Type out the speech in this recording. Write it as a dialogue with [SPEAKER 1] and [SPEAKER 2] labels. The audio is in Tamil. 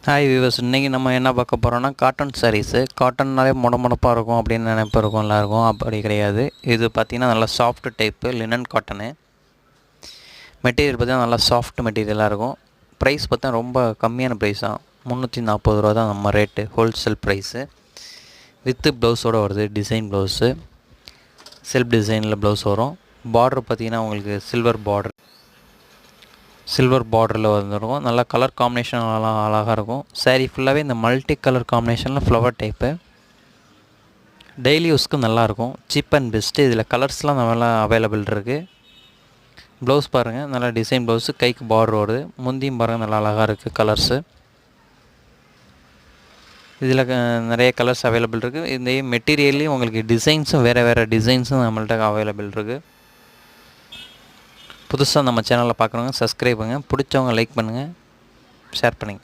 [SPEAKER 1] ஹாய் வியூவர்ஸ், இன்றைக்கி நம்ம என்ன பார்க்க போகிறோம்னா காட்டன் சாரீஸு. காட்டன்னாலே முடமுடப்பாக இருக்கும் அப்படின்னு நினைப்பு இருக்கும் எல்லாருக்கும். அப்படி கிடையாது. இது பார்த்திங்கன்னா நல்லா soft type linen cotton. Material பார்த்திங்கன்னா நல்லா சாஃப்ட் மெட்டீரியலாக இருக்கும். ப்ரைஸ் பார்த்தா ரொம்ப கம்மியான ப்ரைஸ் தான், 340 ரூபா தான் நம்ம ரேட்டு, ஹோல்சேல் ப்ரைஸு. வித்து ப்ளவுஸோடு வருது, டிசைன் ப்ளவுஸு, செல்ஃப் டிசைனில் ப்ளவுஸ் வரும். பார்ட்ரு பார்த்திங்கன்னா உங்களுக்கு சில்வர் பார்டரில் வந்துருக்கும். நல்லா கலர் காம்பினேஷன் அழகாக இருக்கும். சாரீ ஃபுல்லாகவே இந்த மல்டி கலர் காம்பினேஷனில் ஃப்ளவர் டைப்பு. டெய்லி யூஸ்க்கு நல்லாயிருக்கும். Cheap and best. இதில் கலர்ஸ்லாம் நல்லா அவைலபிள் இருக்குது. ப்ளவுஸ் பாருங்கள், நல்லா டிசைன் ப்ளவுஸு, கைக்கு பார்டர் வருது. முந்தியும் பாருங்கள், நல்லா அழகாக இருக்குது கலர்ஸு. இதில் நிறைய கலர்ஸ் அவைலபிள் இருக்குது. இந்த மெட்டீரியல்லையும் உங்களுக்கு டிசைன்ஸும் வேறு டிசைன்ஸும் நம்மள்ட்ட அவைலபிள் இருக்குது. புதுசாக நம்ம சேனலில் பார்க்குறவங்க சப்ஸ்கிரைப் பண்ணுங்கள். பிடிச்சவங்க லைக் பண்ணுங்கள், ஷேர் பண்ணுங்கள்.